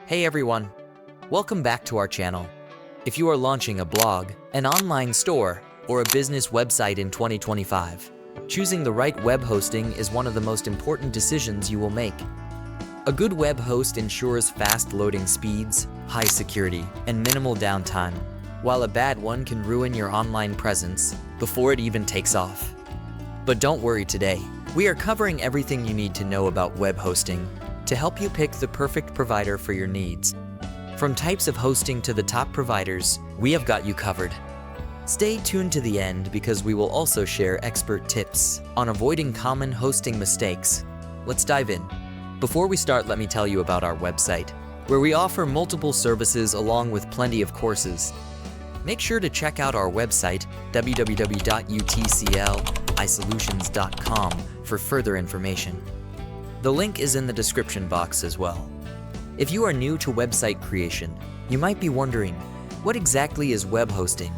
Hey everyone, welcome back to our channel. If you are launching a blog, an online store, or a business website in 2025, choosing the right web hosting is one of the most important decisions you will make. A good web host ensures fast loading speeds, high security, and minimal downtime, while a bad one can ruin your online presence before it even takes off. But don't worry today. We are covering everything you need to know about web hosting to help you pick the perfect provider for your needs. From types of hosting to the top providers, we have got you covered. Stay tuned to the end because we will also share expert tips on avoiding common hosting mistakes. Let's dive in. Before we start, let me tell you about our website, where we offer multiple services along with plenty of courses. Make sure to check out our website, www.utclisolutions.com, for further information. The link is in the description box as well. If you are new to website creation, you might be wondering, what exactly is web hosting?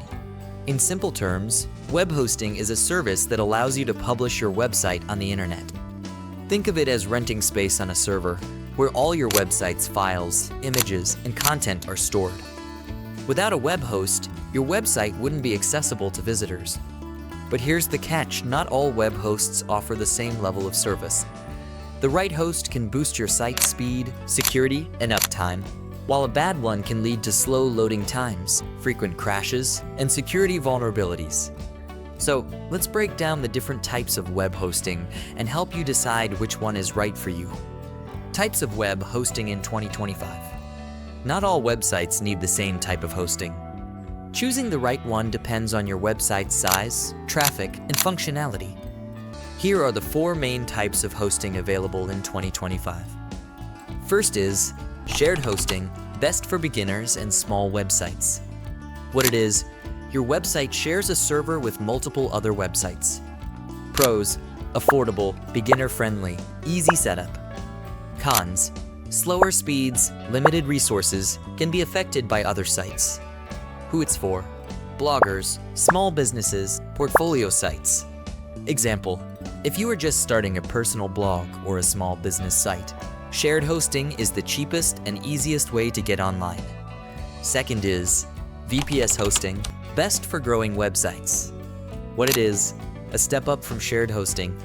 In simple terms, web hosting is a service that allows you to publish your website on the internet. Think of it as renting space on a server, where all your website's files, images, and content are stored. Without a web host, your website wouldn't be accessible to visitors. But here's the catch, not all web hosts offer the same level of service. The right host can boost your site's speed, security, and uptime, while a bad one can lead to slow loading times, frequent crashes, and security vulnerabilities. So let's break down the different types of web hosting and help you decide which one is right for you. Types of web hosting in 2025. Not all websites need the same type of hosting. Choosing the right one depends on your website's size, traffic, and functionality. Here are the 4 main types of hosting available in 2025. First is shared hosting, best for beginners and small websites. What it is, your website shares a server with multiple other websites. Pros: affordable, beginner-friendly, easy setup. Cons: slower speeds, limited resources, can be affected by other sites. Who it's for: bloggers, small businesses, portfolio sites. Example: if you are just starting a personal blog or a small business site, shared hosting is the cheapest and easiest way to get online. Second is VPS hosting, best for growing websites. What it is, a step up from shared hosting.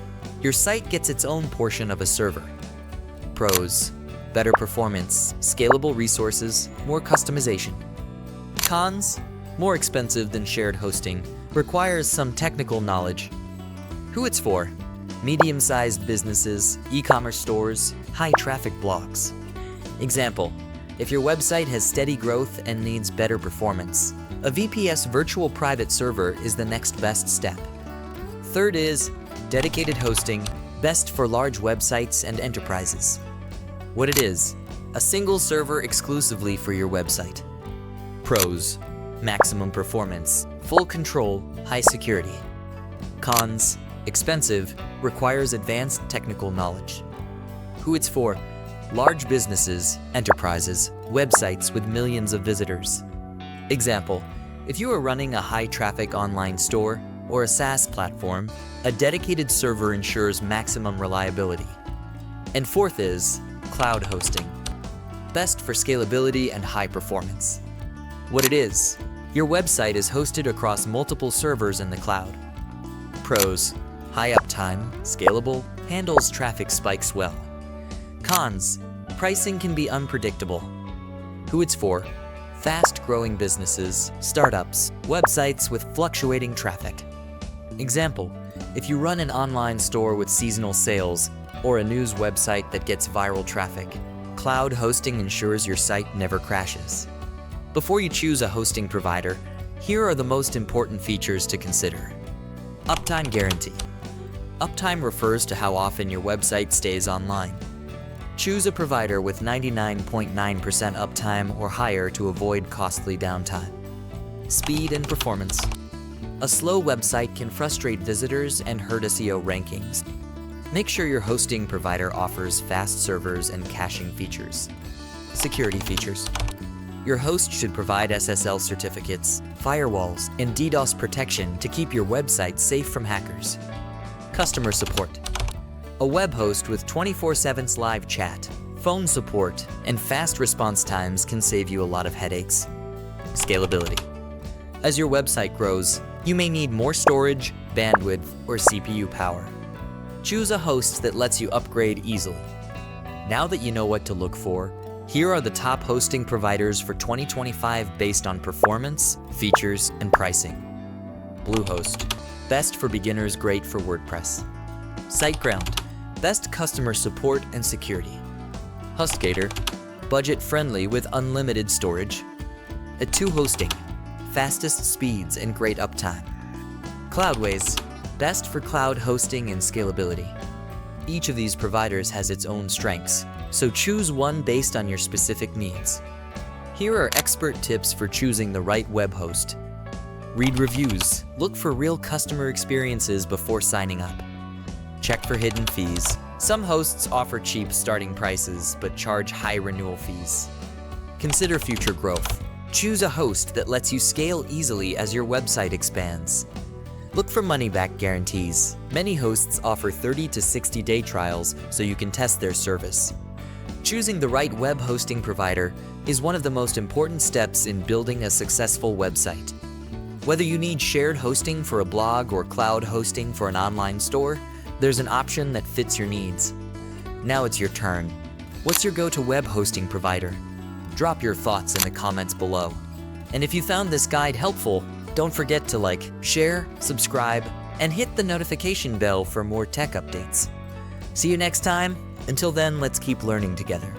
Your site gets its own portion of a server. Pros: better performance, scalable resources, more customization. Cons: more expensive than shared hosting, requires some technical knowledge. Who it's for: medium-sized businesses, e-commerce stores, high-traffic blogs. Example: if your website has steady growth and needs better performance, a VPS virtual private server is the next best step. Third is dedicated hosting, best for large websites and enterprises. What it is, a single server exclusively for your website. Pros: maximum performance, full control, high security. Cons: expensive, requires advanced technical knowledge. Who it's for: large businesses, enterprises, websites with millions of visitors. Example: if you are running a high-traffic online store or a SaaS platform, a dedicated server ensures maximum reliability. And fourth is cloud hosting, best for scalability and high performance. What it is, your website is hosted across multiple servers in the cloud. Pros: high uptime, scalable, handles traffic spikes well. Cons: pricing can be unpredictable. Who it's for: fast-growing businesses, startups, websites with fluctuating traffic. Example: if you run an online store with seasonal sales or a news website that gets viral traffic, cloud hosting ensures your site never crashes. Before you choose a hosting provider, here are the most important features to consider. Uptime guarantee. Uptime refers to how often your website stays online. Choose a provider with 99.9% uptime or higher to avoid costly downtime. Speed and performance. A slow website can frustrate visitors and hurt SEO rankings. Make sure your hosting provider offers fast servers and caching features. Security features. Your host should provide SSL certificates, firewalls, and DDoS protection to keep your website safe from hackers. Customer support. A web host with 24/7 live chat, Phone support and fast response times can save you a lot of headaches. Scalability. As your website grows, you may need more storage, bandwidth, or CPU power. Choose a host that lets you upgrade easily. Now that you know what to look for, here are the top hosting providers for 2025 based on performance, features, and pricing. Bluehost, best for beginners, great for WordPress. SiteGround, best customer support and security. HostGator, budget-friendly with unlimited storage. A2 Hosting, fastest speeds and great uptime. Cloudways, best for cloud hosting and scalability. Each of these providers has its own strengths, so choose one based on your specific needs. Here are expert tips for choosing the right web host. Read reviews, look for real customer experiences before signing up. Check for hidden fees. Some hosts offer cheap starting prices but charge high renewal fees. Consider future growth. Choose a host that lets you scale easily as your website expands. Look for money-back guarantees. Many hosts offer 30 to 60-day trials so you can test their service. Choosing the right web hosting provider is one of the most important steps in building a successful website. Whether you need shared hosting for a blog or cloud hosting for an online store, there's an option that fits your needs. Now it's your turn. What's your go-to web hosting provider? Drop your thoughts in the comments below. And if you found this guide helpful, don't forget to like, share, subscribe, and hit the notification bell for more tech updates. See you next time. Until then, let's keep learning together.